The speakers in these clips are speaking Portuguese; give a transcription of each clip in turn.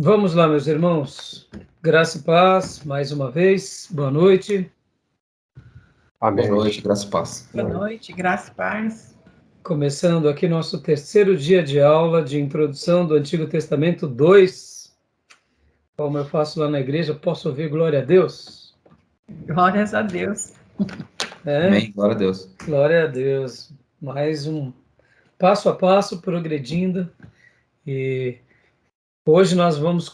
Vamos lá, meus irmãos. Graça e paz, mais uma vez. Boa noite. Amém. Boa noite, graça e paz. Boa noite, graça e paz. Começando aqui nosso terceiro dia de aula de introdução do Antigo Testamento 2. Como eu faço lá na igreja, posso ouvir glória a Deus? Glórias a Deus. Amém, glória a Deus. Glória a Deus. Mais um passo a passo, progredindo. E hoje nós iremos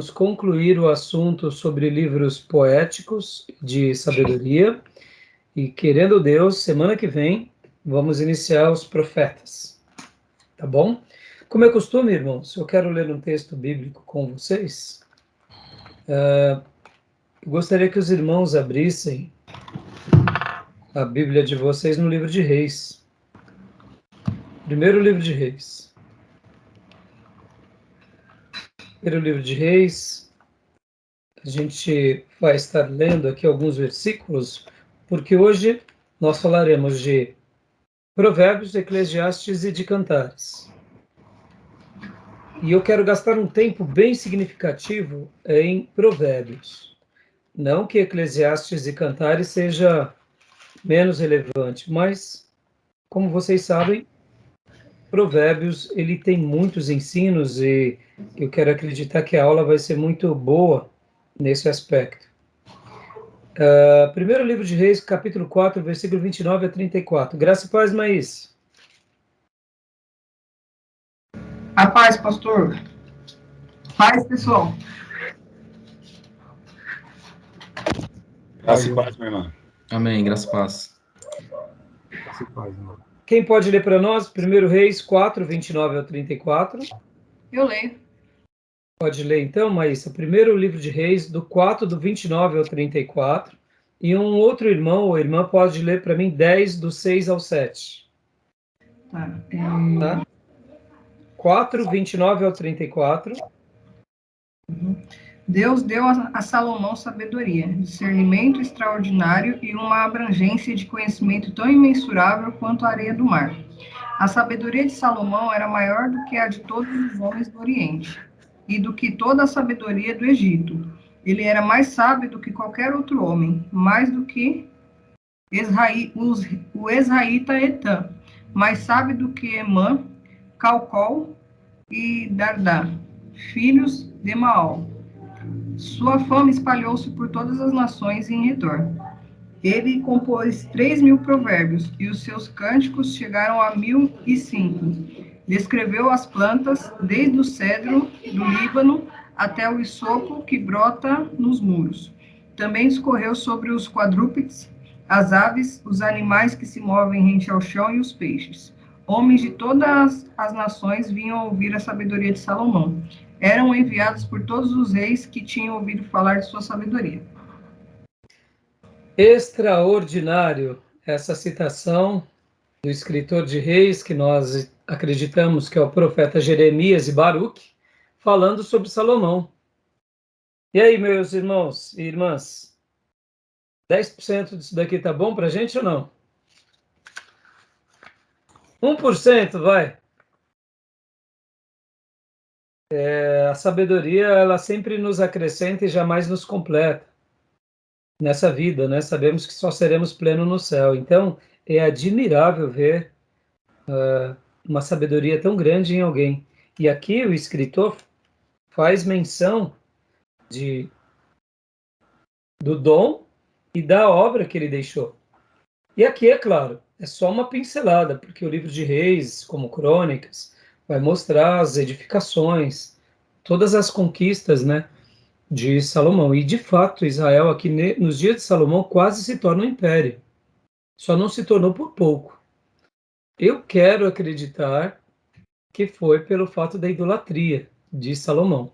concluir o assunto sobre livros poéticos de sabedoria. E, querendo Deus, semana que vem, vamos iniciar os profetas. Tá bom? Como é costume, irmãos, eu quero ler um texto bíblico com vocês. Eu gostaria que os irmãos abrissem a Bíblia de vocês no livro de Reis. Primeiro livro de Reis. Primeiro livro de Reis. A gente vai estar lendo aqui alguns versículos, porque hoje nós falaremos de Provérbios, Eclesiastes e de Cantares. E eu quero gastar um tempo bem significativo em Provérbios. Não que Eclesiastes e Cantares seja menos relevante, mas, como vocês sabem, Provérbios ele tem muitos ensinos e eu quero acreditar que a aula vai ser muito boa nesse aspecto. Primeiro livro de Reis, capítulo 4, versículo 29 a 34. Graça e paz, Maís. A paz, pastor. Paz, pessoal. Graça e paz, minha irmã. Amém, graça e paz. Graça e paz, irmão. Quem pode ler para nós? Primeiro Reis 4, 29 a 34. Eu leio. Pode ler então, Maísa. Primeiro livro de Reis, do 4, do 29 ao 34. E um outro irmão ou irmã pode ler para mim 10, do 6 ao 7. Tá. 4, 29 ao 34. Deus deu a Salomão sabedoria, discernimento extraordinário e uma abrangência de conhecimento tão imensurável quanto a areia do mar. A sabedoria de Salomão era maior do que a de todos os homens do Oriente e do que toda a sabedoria do Egito. Ele era mais sábio do que qualquer outro homem, mais do que o Esraíta Etã, mais sábio do que Emã, Calcol e Dardá, filhos de Maol. Sua fama espalhou-se por todas as nações em redor. Ele compôs 3.000 provérbios, e os seus cânticos chegaram a 1.005. Descreveu as plantas, desde o cedro do Líbano até o isopo que brota nos muros. Também discorreu sobre os quadrúpedes, as aves, os animais que se movem rente ao chão e os peixes. Homens de todas as nações vinham ouvir a sabedoria de Salomão. Eram enviados por todos os reis que tinham ouvido falar de sua sabedoria. Extraordinário essa citação do escritor de Reis, que nós acreditamos que é o profeta Jeremias e Baruque, falando sobre Salomão. E aí, meus irmãos e irmãs, 10% disso daqui tá bom pra gente ou não? 1%, vai. A sabedoria, ela sempre nos acrescenta e jamais nos completa nessa vida, né? Sabemos que só seremos plenos no céu. Então, é admirável ver uma sabedoria tão grande em alguém. E aqui o escritor faz menção do dom e da obra que ele deixou. E aqui, é claro, é só uma pincelada, porque o livro de Reis, como Crônicas, vai mostrar as edificações, todas as conquistas, né, de Salomão. E, de fato, Israel, aqui nos dias de Salomão, quase se torna um império. Só não se tornou por pouco. Eu quero acreditar que foi pelo fato da idolatria de Salomão.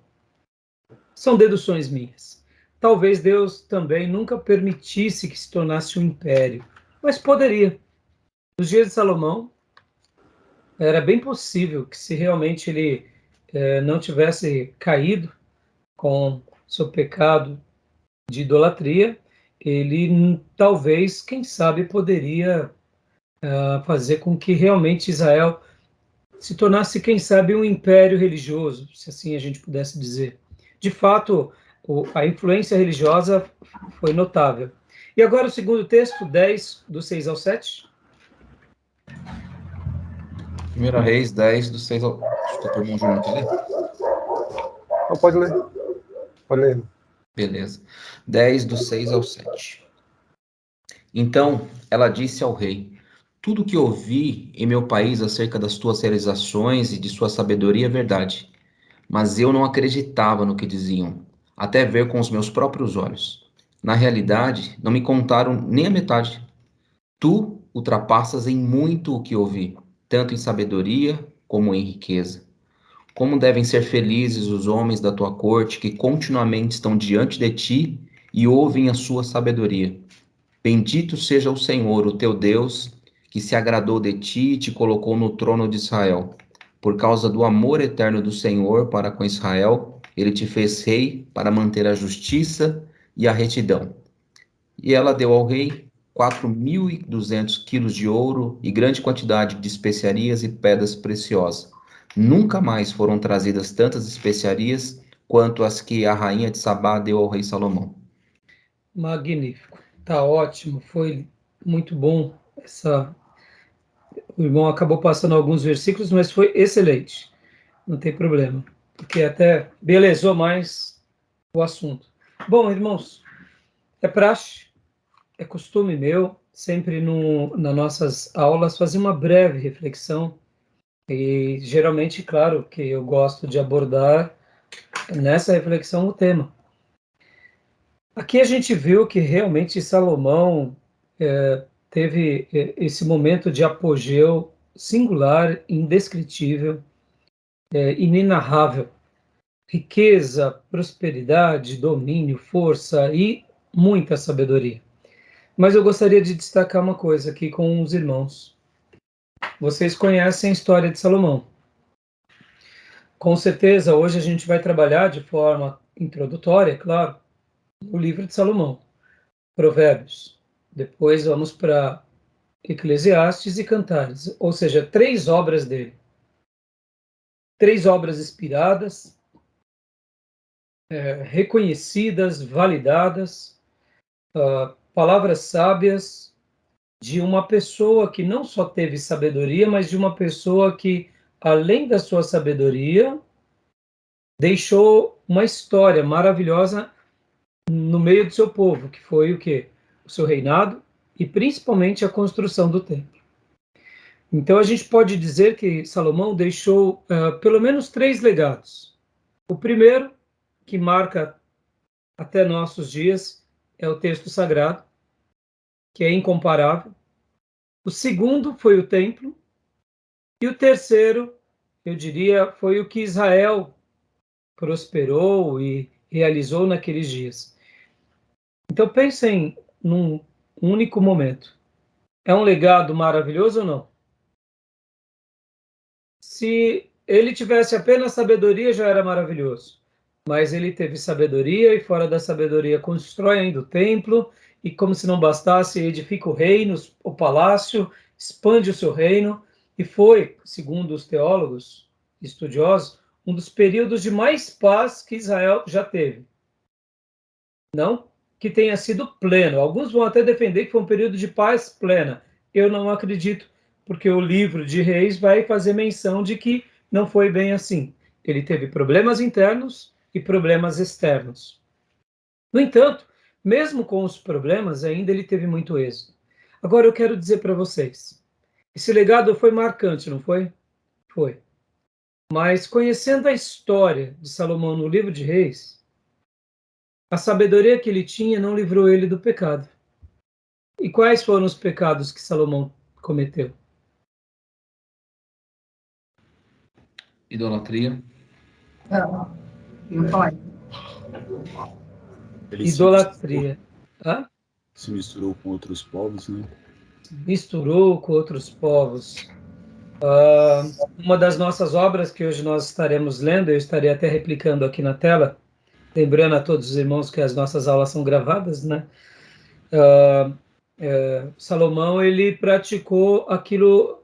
São deduções minhas. Talvez Deus também nunca permitisse que se tornasse um império, mas poderia. Nos dias de Salomão, era bem possível que, se realmente ele não tivesse caído com seu pecado de idolatria, ele talvez, quem sabe, poderia fazer com que realmente Israel se tornasse, quem sabe, um império religioso, se assim a gente pudesse dizer. De fato, a influência religiosa foi notável. E agora o segundo texto, 10, do 6 ao 7. 1 Reis 10, do 6 ao... Desculpa, irmão Júnior, quer ler? Não, pode ler. Pode ler. Beleza. 10, do 6 ao 7. Então, ela disse ao rei: tudo que ouvi em meu país acerca das tuas realizações e de sua sabedoria é verdade. Mas eu não acreditava no que diziam, até ver com os meus próprios olhos. Na realidade, não me contaram nem a metade. Tu ultrapassas em muito o que ouvi, tanto em sabedoria como em riqueza. Como devem ser felizes os homens da tua corte que continuamente estão diante de ti e ouvem a sua sabedoria. Bendito seja o Senhor, o teu Deus, que se agradou de ti e te colocou no trono de Israel. Por causa do amor eterno do Senhor para com Israel, ele te fez rei para manter a justiça e a retidão. E ela deu ao rei 4.200 quilos de ouro e grande quantidade de especiarias e pedras preciosas. Nunca mais foram trazidas tantas especiarias quanto as que a rainha de Sabá deu ao rei Salomão. Magnífico. Tá ótimo, foi muito bom. O irmão acabou passando alguns versículos, mas foi excelente. Não tem problema, porque até belezou mais o assunto. Bom, irmãos, é praxe, é costume meu, sempre nas nossas aulas, fazer uma breve reflexão. E geralmente, claro, que eu gosto de abordar nessa reflexão o tema. Aqui a gente viu que realmente Salomão teve esse momento de apogeu singular, indescritível, inenarrável. Riqueza, prosperidade, domínio, força e muita sabedoria. Mas eu gostaria de destacar uma coisa aqui com os irmãos. Vocês conhecem a história de Salomão. Com certeza, hoje a gente vai trabalhar de forma introdutória, claro, o livro de Salomão, Provérbios. Depois vamos para Eclesiastes e Cantares, ou seja, 3 obras dele. 3 obras inspiradas, reconhecidas, validadas, palavras sábias de uma pessoa que não só teve sabedoria, mas de uma pessoa que, além da sua sabedoria, deixou uma história maravilhosa no meio do seu povo, que foi o quê? O seu reinado e principalmente a construção do templo. Então a gente pode dizer que Salomão deixou pelo menos 3 legados. O primeiro, que marca até nossos dias, é o texto sagrado, que é incomparável. O segundo foi o templo. E o terceiro, eu diria, foi o que Israel prosperou e realizou naqueles dias. Então pensem num único momento. É um legado maravilhoso ou não? Se ele tivesse apenas sabedoria, já era maravilhoso. Mas ele teve sabedoria e fora da sabedoria constrói ainda o templo e, como se não bastasse, edifica o reino, o palácio, expande o seu reino e foi, segundo os teólogos estudiosos, um dos períodos de mais paz que Israel já teve. Não que tenha sido pleno. Alguns vão até defender que foi um período de paz plena. Eu não acredito, porque o livro de Reis vai fazer menção de que não foi bem assim. Ele teve problemas internos e problemas externos. No entanto, mesmo com os problemas, ainda ele teve muito êxito. Agora eu quero dizer para vocês, esse legado foi marcante, não foi? Foi. Mas conhecendo a história de Salomão no livro de Reis, a sabedoria que ele tinha não livrou ele do pecado. E quais foram os pecados que Salomão cometeu? Idolatria. Eu ia falar. Ele Idolatria. se misturou com outros povos, né? Misturou com outros povos. Uma das nossas obras que hoje nós estaremos lendo, eu estarei até replicando aqui na tela, lembrando a todos os irmãos que as nossas aulas são gravadas, né? Salomão, ele praticou aquilo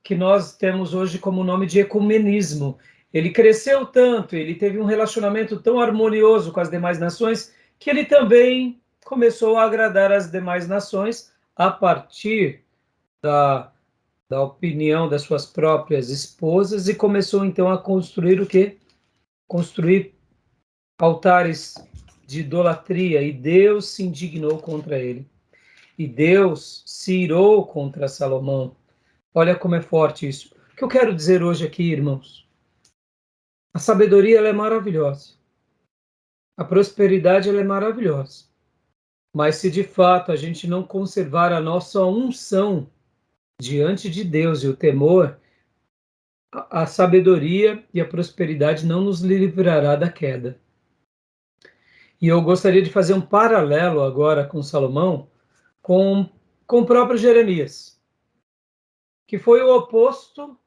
que nós temos hoje como nome de ecumenismo. Ele cresceu tanto, ele teve um relacionamento tão harmonioso com as demais nações, que ele também começou a agradar as demais nações a partir da opinião das suas próprias esposas, e começou então a construir o quê? Construir altares de idolatria, e Deus se indignou contra ele. E Deus se irou contra Salomão. Olha como é forte isso. O que eu quero dizer hoje aqui, irmãos? A sabedoria ela é maravilhosa. A prosperidade ela é maravilhosa. Mas se de fato a gente não conservar a nossa unção diante de Deus e o temor, a sabedoria e a prosperidade não nos livrará da queda. E eu gostaria de fazer um paralelo agora com Salomão, com o próprio Jeremias, que foi o oposto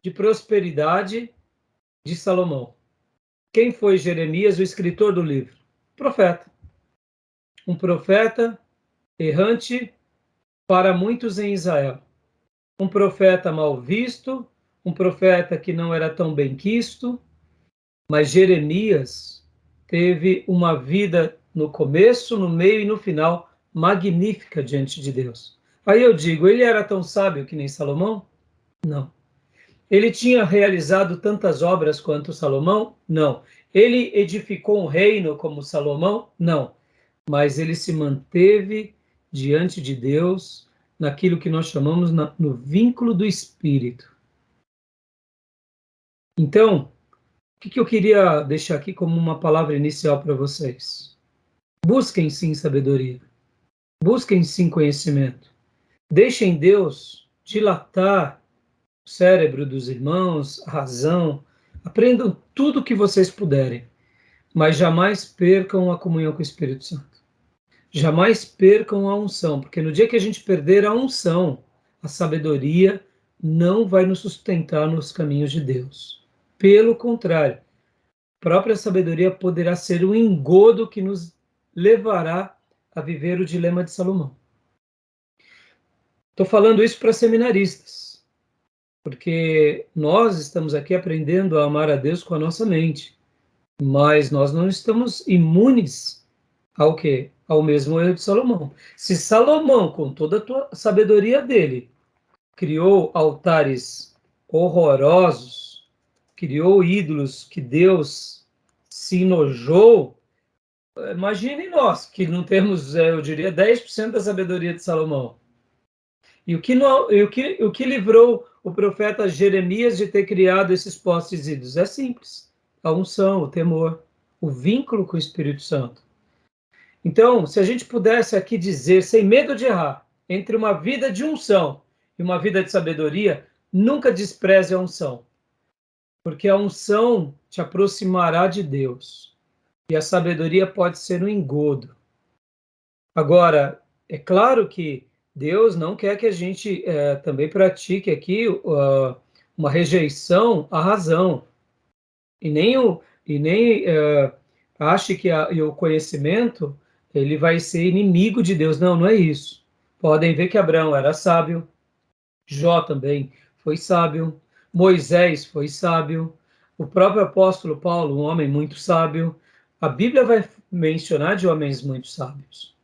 de prosperidade de Salomão. Quem foi Jeremias, o escritor do livro? Profeta. Um profeta errante para muitos em Israel. Um profeta mal visto, um profeta que não era tão bem quisto, mas Jeremias teve uma vida no começo, no meio e no final magnífica diante de Deus. Aí eu digo, ele era tão sábio que nem Salomão? Não. Ele tinha realizado tantas obras quanto Salomão? Não. Ele edificou um reino como Salomão? Não. Mas ele se manteve diante de Deus naquilo que nós chamamos no vínculo do Espírito. Então, o que eu queria deixar aqui como uma palavra inicial para vocês? Busquem sim sabedoria. Busquem sim conhecimento. Deixem Deus dilatar o cérebro dos irmãos, a razão. Aprendam tudo o que vocês puderem, mas jamais percam a comunhão com o Espírito Santo. Jamais percam a unção, porque no dia que a gente perder a unção, a sabedoria não vai nos sustentar nos caminhos de Deus. Pelo contrário, a própria sabedoria poderá ser um engodo que nos levará a viver o dilema de Salomão. Estou falando isso para seminaristas, porque nós estamos aqui aprendendo a amar a Deus com a nossa mente, mas nós não estamos imunes ao quê? Ao mesmo erro de Salomão. Se Salomão, com toda a sabedoria dele, criou altares horrorosos, criou ídolos que Deus se enojou, imagine nós, que não temos, eu diria, 10% da sabedoria de Salomão. E o que livrou o profeta Jeremias de ter criado esses postes ídolos? É simples. A unção, o temor, o vínculo com o Espírito Santo. Então, se a gente pudesse aqui dizer, sem medo de errar, entre uma vida de unção e uma vida de sabedoria, nunca despreze a unção. Porque a unção te aproximará de Deus. E a sabedoria pode ser um engodo. Agora, é claro que Deus não quer que a gente também pratique aqui uma rejeição à razão. E nem ache que o conhecimento ele vai ser inimigo de Deus. Não, não é isso. Podem ver que Abraão era sábio, Jó também foi sábio, Moisés foi sábio, o próprio apóstolo Paulo, um homem muito sábio. A Bíblia vai mencionar de homens muito sábios.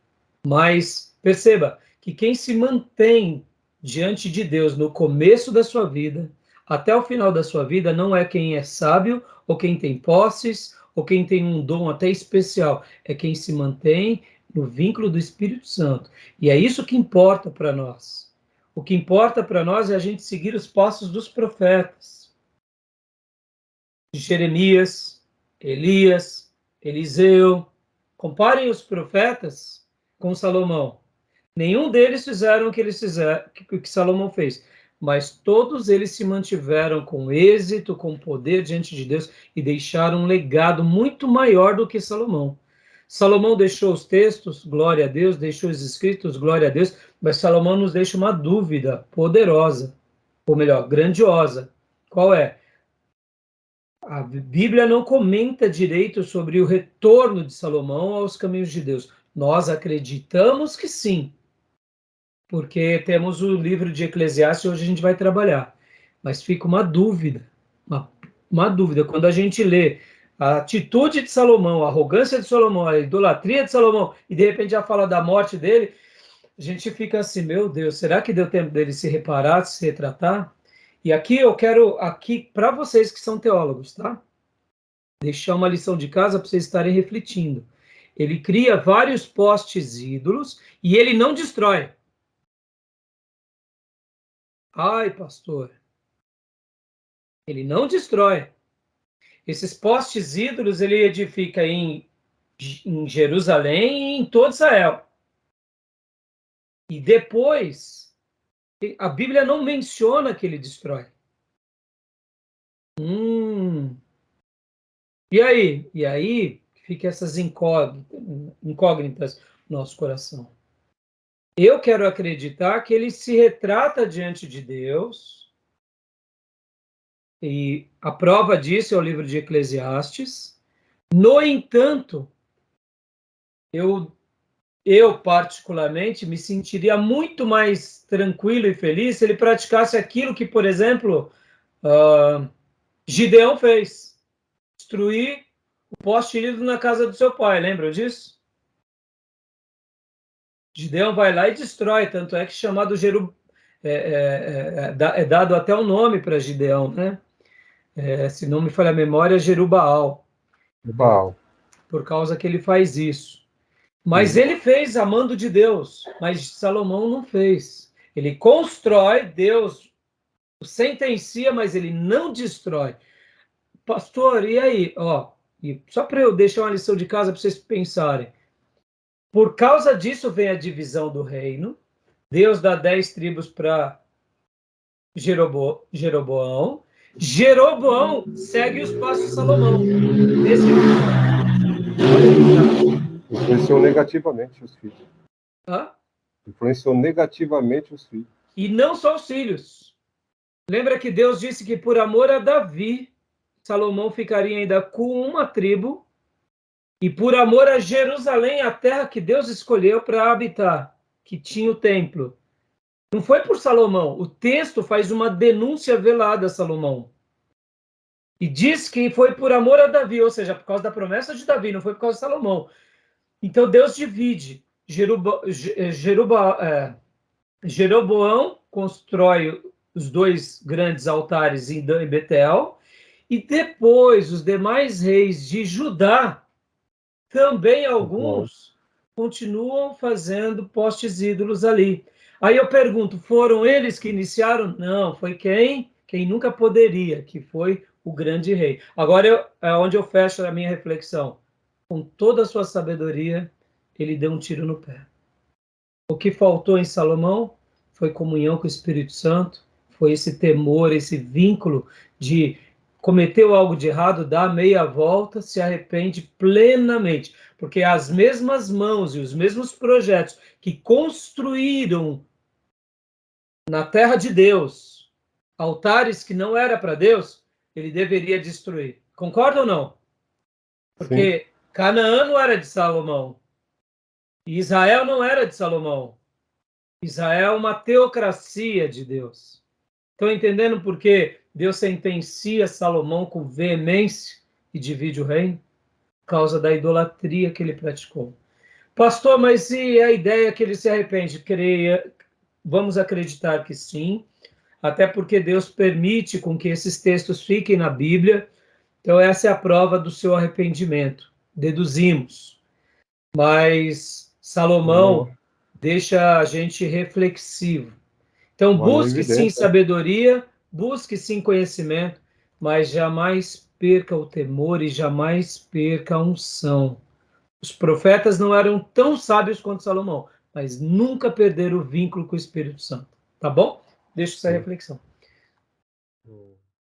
Mas perceba que quem se mantém diante de Deus no começo da sua vida, até o final da sua vida, não é quem é sábio, ou quem tem posses, ou quem tem um dom até especial. É quem se mantém no vínculo do Espírito Santo. E é isso que importa para nós. O que importa para nós é a gente seguir os passos dos profetas. De Jeremias, Elias, Eliseu. Comparem os profetas com Salomão. Nenhum deles fizeram o que que Salomão fez, mas todos eles se mantiveram com êxito, com poder diante de Deus e deixaram um legado muito maior do que Salomão. Salomão deixou os textos, glória a Deus, deixou os escritos, glória a Deus, mas Salomão nos deixa uma dúvida poderosa, ou melhor, grandiosa. Qual é? A Bíblia não comenta direito sobre o retorno de Salomão aos caminhos de Deus. Nós acreditamos que sim, porque temos o livro de Eclesiastes, hoje a gente vai trabalhar. Mas fica uma dúvida, uma dúvida. Quando a gente lê a atitude de Salomão, a arrogância de Salomão, a idolatria de Salomão, e de repente já fala da morte dele, a gente fica assim, meu Deus, será que deu tempo dele se reparar, se retratar? E aqui eu quero, aqui para vocês que são teólogos, tá? Deixar uma lição de casa para vocês estarem refletindo. Ele cria vários postes ídolos e ele não destrói. Ai, pastor. Ele não destrói. Esses postes ídolos ele edifica em Jerusalém e em todo Israel. E depois, a Bíblia não menciona que ele destrói. E aí? E aí fica essas incógnitas no nosso coração. Eu quero acreditar que ele se retrata diante de Deus, e a prova disso é o livro de Eclesiastes. No entanto, eu particularmente me sentiria muito mais tranquilo e feliz se ele praticasse aquilo que, por exemplo, Gideão fez: destruir o poste ídolo na casa do seu pai. Lembram disso? Gideão vai lá e destrói, tanto é que chamado é dado até o nome para Gideão, né? Se não me falha a memória, Jerubaal. Baal. Por causa que ele faz isso. Mas ele fez amando de Deus, mas Salomão não fez. Ele constrói, Deus o sentencia, mas ele não destrói. Pastor, e aí? E só para eu deixar uma lição de casa para vocês pensarem. Por causa disso vem a divisão do reino. Deus dá 10 tribos para Jeroboão. Jeroboão segue os passos de Salomão. Influenciou negativamente os filhos. Hã? Influenciou negativamente os filhos. E não só os filhos. Lembra que Deus disse que por amor a Davi, Salomão ficaria ainda com uma tribo, e por amor a Jerusalém, a terra que Deus escolheu para habitar, que tinha o templo. Não foi por Salomão. O texto faz uma denúncia velada a Salomão. E diz que foi por amor a Davi, ou seja, por causa da promessa de Davi, não foi por causa de Salomão. Então Deus divide. Jeroboão constrói os 2 grandes altares em Dan e Betel, e depois os demais reis de Judá, também alguns, continuam fazendo postes ídolos ali. Aí eu pergunto, foram eles que iniciaram? Não, foi quem nunca poderia, que foi o grande rei. Agora é onde eu fecho a minha reflexão. Com toda a sua sabedoria, ele deu um tiro no pé. O que faltou em Salomão foi comunhão com o Espírito Santo, foi esse temor, esse vínculo de cometeu algo de errado, dá meia volta, se arrepende plenamente, porque as mesmas mãos e os mesmos projetos que construíram na terra de Deus altares que não era para Deus, ele deveria destruir. Concorda ou não? Porque sim, Canaã não era de Salomão. E Israel não era de Salomão. Israel é uma teocracia de Deus. Estão entendendo por que Deus sentencia Salomão com veemência e divide o reino? Por causa da idolatria que ele praticou. Pastor, mas e a ideia que ele se arrepende? Vamos acreditar que sim, até porque Deus permite com que esses textos fiquem na Bíblia. Então essa é a prova do seu arrependimento. Deduzimos. Mas Salomão deixa a gente reflexivo. Então, busque sim sabedoria, busque sim conhecimento, mas jamais perca o temor e jamais perca a unção. Os profetas não eram tão sábios quanto Salomão, mas nunca perderam o vínculo com o Espírito Santo. Tá bom? Deixa essa reflexão.